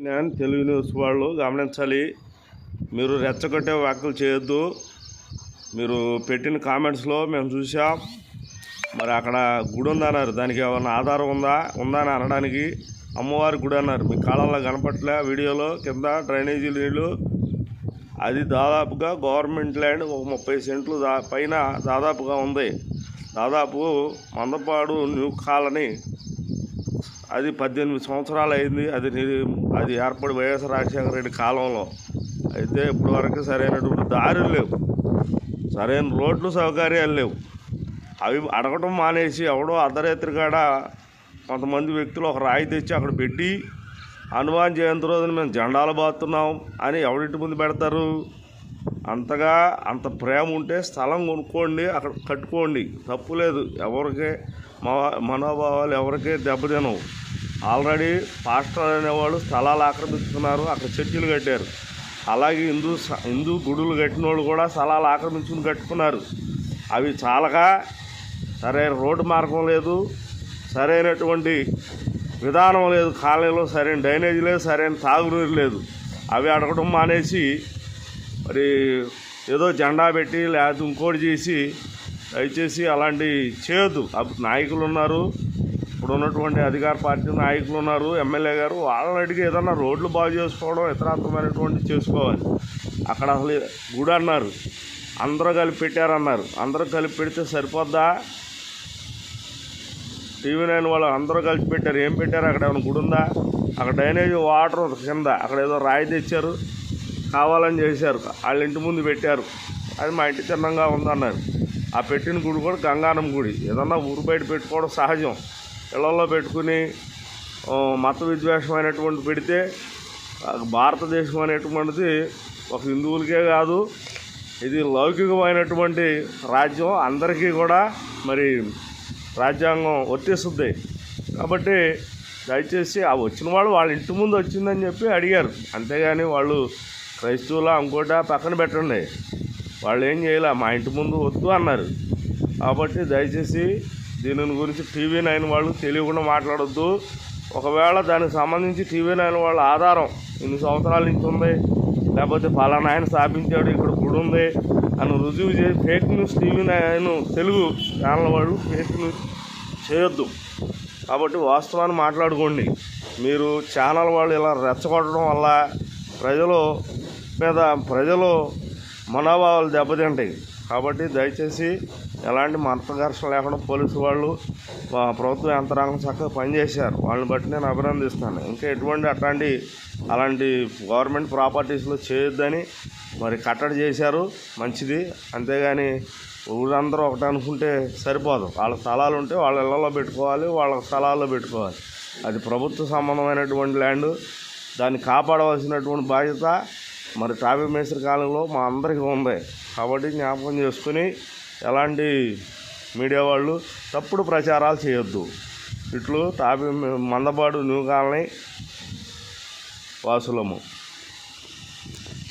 నేను తెలుగు న్యూస్ వాళ్ళు గమనించాలి. మీరు రెచ్చగొట్టే వ్యాఖ్యలు చేయొద్దు. మీరు పెట్టిన కామెంట్స్లో మేము చూసాం. మరి అక్కడ గుడి ఉందన్నారు, దానికి ఏమన్నా ఆధారం ఉందా అని అనడానికి అమ్మవారి గుడి అన్నారు. మీ కాలంలో కనపట్లే వీడియోలో కింద డ్రైనేజీ నీళ్ళు. అది దాదాపుగా గవర్నమెంట్ ల్యాండ్, ఒక 30 సెంట్లు పైన దాదాపుగా ఉంది. దాదాపు మందపాడు న్యూ కాలనీ, అది 18 సంవత్సరాలు అయింది. అది ఏర్పడి వైఎస్ రాజశేఖర రెడ్డి కాలంలో. అయితే ఇప్పటి వరకు సరైనటువంటి దారులు లేవు, సరైన రోడ్లు సౌకర్యాలు లేవు. అవి అడగటం మానేసి ఎవడో అర్ధరాత్రి కాడ కొంతమంది వ్యక్తులు ఒక రాయి తెచ్చి అక్కడ పెట్టి హనుమాన్ జయంతి రోజున మేము జెండాలు బాతున్నాం అని ఎవరింటి ముందు పెడతారు? అంత ప్రేమ ఉంటే స్థలం కొనుక్కోండి, అక్కడ కట్టుకోండి, తప్పు లేదు. ఎవరికి మనోభావాలు ఎవరికి దెబ్బతినవు. ఆల్రెడీ పాస్టర్ అనేవాళ్ళు స్థలాలు ఆక్రమించుకున్నారు, అక్కడ చర్చిలు కట్టారు. అలాగే హిందూ గుడులు కట్టిన వాళ్ళు కూడా స్థలాలు ఆక్రమించుకుని కట్టుకున్నారు. అవి చాలగా సరైన రోడ్డు మార్గం లేదు, సరైనటువంటి విధానం లేదు, కాలనీలో సరైన డ్రైనేజీ లేదు, సరైన తాగునీరు లేదు. అవి అడగడం మానేసి మరి ఏదో జెండా పెట్టి లేకపోతే ఇంకోటి చేసి దయచేసి అలాంటి చేయొద్దు. నాయకులు ఉన్నారు, ఇప్పుడు ఉన్నటువంటి అధికార పార్టీ నాయకులు ఉన్నారు, ఎమ్మెల్యే గారు, వాళ్ళని అడిగి ఏదన్నా రోడ్లు బాగు చేసుకోవడం ఇతరాత్రమైనటువంటి చేసుకోవాలి. అక్కడ అసలు గుడి అన్నారు, అందరూ కలిపి పెట్టారన్నారు. అందరూ కలిపి పెడితే సరిపోద్దా? TV9 వాళ్ళు అందరూ కలిపి పెట్టారు. ఏం పెట్టారు? అక్కడ ఏమైనా గుడి ఉందా? అక్కడ డ్రైనేజీ వాటర్ కింద అక్కడ ఏదో రాయి తెచ్చారు, కావాలని చేశారు, వాళ్ళ ఇంటి ముందు పెట్టారు. అది మా ఇంటి చిన్నంగా ఉందన్నారు. ఆ పెట్టిన గుడి కూడా గంగారం గుడి. ఏదన్నా ఊరు బయట పెట్టుకోవడం సహజం. ఇళ్లలో పెట్టుకుని మత విద్వేషమైనటువంటి పెడితే భారతదేశం అనేటువంటిది ఒక హిందువులకే కాదు, ఇది లౌకికమైనటువంటి రాజ్యం, అందరికీ కూడా మరి రాజ్యాంగం వర్తిస్తుంది. కాబట్టి దయచేసి ఆ వచ్చిన వాళ్ళు వాళ్ళ ఇంటి ముందు వచ్చిందని చెప్పి అడిగారు, అంతేగాని వాళ్ళు క్రైస్తవులా ఇంకోటా పక్కన పెట్టండి. వాళ్ళు ఏం చేయాల, మా ఇంటి ముందు వద్దు అన్నారు. కాబట్టి దయచేసి దీని గురించి TV9 వాళ్ళు తెలియకుండా మాట్లాడొద్దు. ఒకవేళ దానికి సంబంధించి TV9 వాళ్ళ ఆధారం ఇన్ని సంవత్సరాల నుంచి ఉంది, లేకపోతే ఫలానా ఆయన స్థాపించాడు, ఇక్కడ గుడి ఉంది అని రుజువు చేసి fake news TV9 Telugu channel వాళ్ళు ఫేక్ న్యూస్ చేయొద్దు. కాబట్టి వాస్తవాన్ని మాట్లాడుకోండి. మీరు ఛానల్ వాళ్ళు ఇలా రెచ్చగొట్టడం వల్ల ప్రజలు మనోభావాలు దెబ్బతింటాయి. కాబట్టి దయచేసి ఎలాంటి మత ఘర్షణ లేకుండా పోలీసు వాళ్ళు ప్రభుత్వ యంత్రాంగం చక్కగా పనిచేశారు. వాళ్ళని బట్టి నేను అభినందిస్తాను. ఇంకా అలాంటి గవర్నమెంట్ ప్రాపర్టీస్లో చేయొద్దని మరి కట్టడి చేశారు, మంచిది. అంతేగాని ఊరందరూ ఒకటి అనుకుంటే సరిపోదు. వాళ్ళ స్థలాలు ఉంటే వాళ్ళ ఇళ్లలో పెట్టుకోవాలి, వాళ్ళ స్థలాల్లో పెట్టుకోవాలి. అది ప్రభుత్వ సంబంధమైనటువంటి ల్యాండ్, దాన్ని కాపాడవలసినటువంటి బాధ్యత మరి టాపీ మేస్త్రి కాలంలో మా అందరికీ ఉంది. కాబట్టి జ్ఞాపకం చేసుకుని ఎలాంటి మీడియా వాళ్ళు తప్పుడు ప్రచారాలు చేయొద్దు. ఇట్లు మందపాడు న్యూ కాలనీ వాసులము.